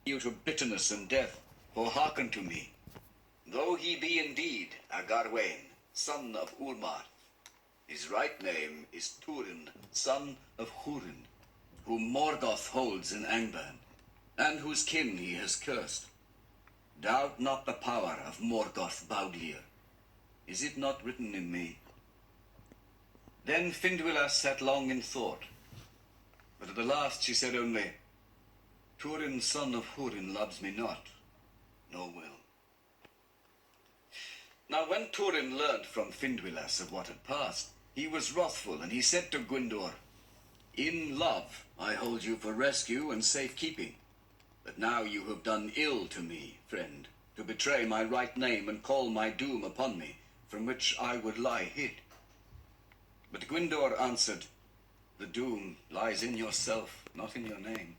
you to bitterness and death, for hearken to me. Though he be indeed a Garwain, son of Ulmar, his right name is Turin, son of Hurin, whom Morgoth holds in Angband, and whose kin he has cursed. Doubt not the power of Morgoth Bauglir. Is it not written in me? Then Findwilla sat long in thought, but at the last she said only, Turin, son of Hurin, loves me not, nor will. Now when Turin learnt from Findwilas of what had passed, he was wrathful, and he said to Gwyndor, In love I hold you for rescue and safekeeping, but now you have done ill to me, friend, to betray my right name and call my doom upon me, from which I would lie hid. But Gwyndor answered, The doom lies in yourself, not in your name.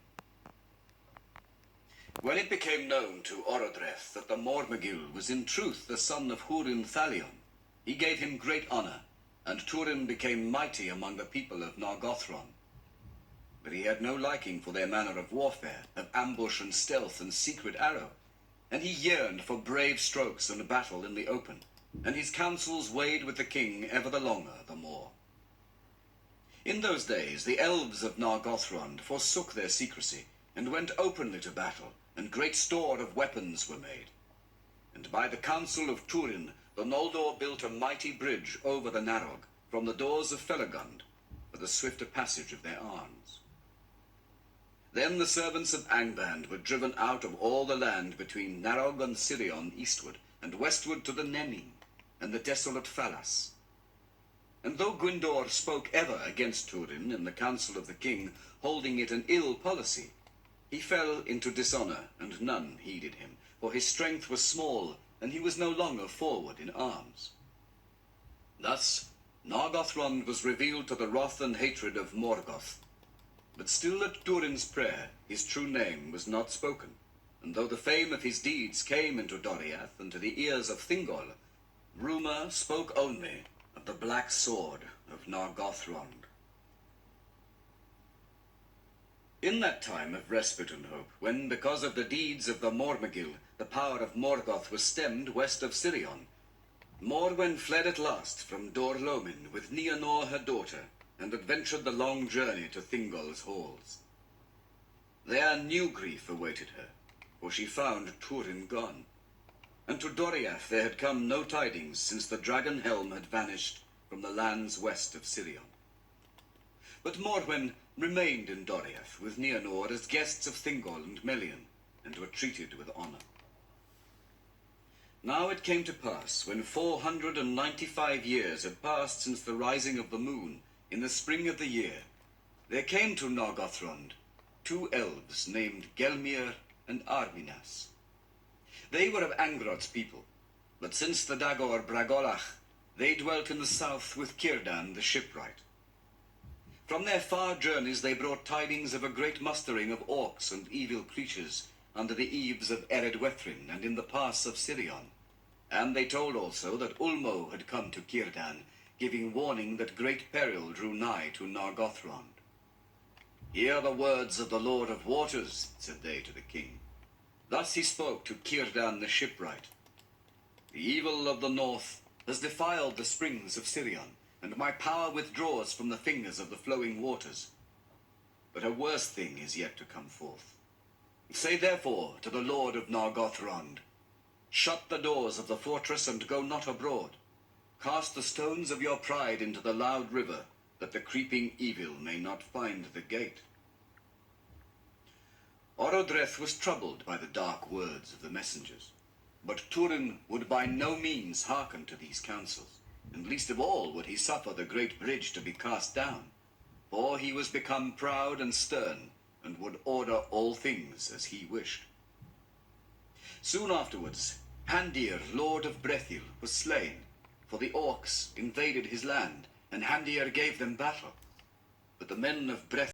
When it became known to Orodreth that the Mormegil was in truth the son of Hurin Thalion, he gave him great honor, and Turin became mighty among the people of Nargothrond. But he had no liking for their manner of warfare, of ambush and stealth and secret arrow, and he yearned for brave strokes and battle in the open, and his counsels weighed with the king ever the longer the more. In those days the elves of Nargothrond forsook their secrecy, and went openly to battle, and great store of weapons were made. And by the counsel of Turin, the Noldor built a mighty bridge over the Narog, from the doors of Felagund, for the swifter passage of their arms. Then the servants of Angband were driven out of all the land between Narog and Sirion eastward, and westward to the Nennin, and the desolate Falas. And though Gwyndor spoke ever against Turin in the council of the king, holding it an ill policy, he fell into dishonor, and none heeded him, for his strength was small, and he was no longer forward in arms. Thus Nargothrond was revealed to the wrath and hatred of Morgoth. But still at Turin's prayer his true name was not spoken, and though the fame of his deeds came into Doriath and to the ears of Thingol, rumor spoke only of the black sword of Nargothrond. In that time of respite and hope, when, because of the deeds of the Mormegil, the power of Morgoth was stemmed west of Sirion, Morwen fled at last from Dor Lomin with Nienor her daughter, and adventured the long journey to Thingol's halls. There new grief awaited her, for she found Turin gone, and to Doriath there had come no tidings since the dragon helm had vanished from the lands west of Sirion. But Morwen remained in Doriath with Nienor as guests of Thingol and Melian, and were treated with honor. Now it came to pass, when 495 years had passed since the rising of the moon, in the spring of the year, there came to Nargothrond 2 elves named Gelmir and Arminas. They were of Angrot's people, but since the Dagor Bragolach, they dwelt in the south with Círdan the shipwright. From their far journeys they brought tidings of a great mustering of orcs and evil creatures under the eaves of Eredwethrin and in the pass of Sirion. And they told also that Ulmo had come to Círdan, giving warning that great peril drew nigh to Nargothrond. Hear the words of the Lord of Waters, said they to the king. Thus he spoke to Círdan the shipwright. The evil of the north has defiled the springs of Sirion, and my power withdraws from the fingers of the flowing waters. But a worse thing is yet to come forth. Say therefore to the Lord of Nargothrond, shut the doors of the fortress and go not abroad. Cast the stones of your pride into the loud river, that the creeping evil may not find the gate. Orodreth was troubled by the dark words of the messengers, but Turin would by no means hearken to these counsels, and least of all would he suffer the great bridge to be cast down, for he was become proud and stern, and would order all things as he wished. Soon afterwards, Handir, lord of Brethil, was slain, for the orcs invaded his land, and Handir gave them battle. But the men of Brethil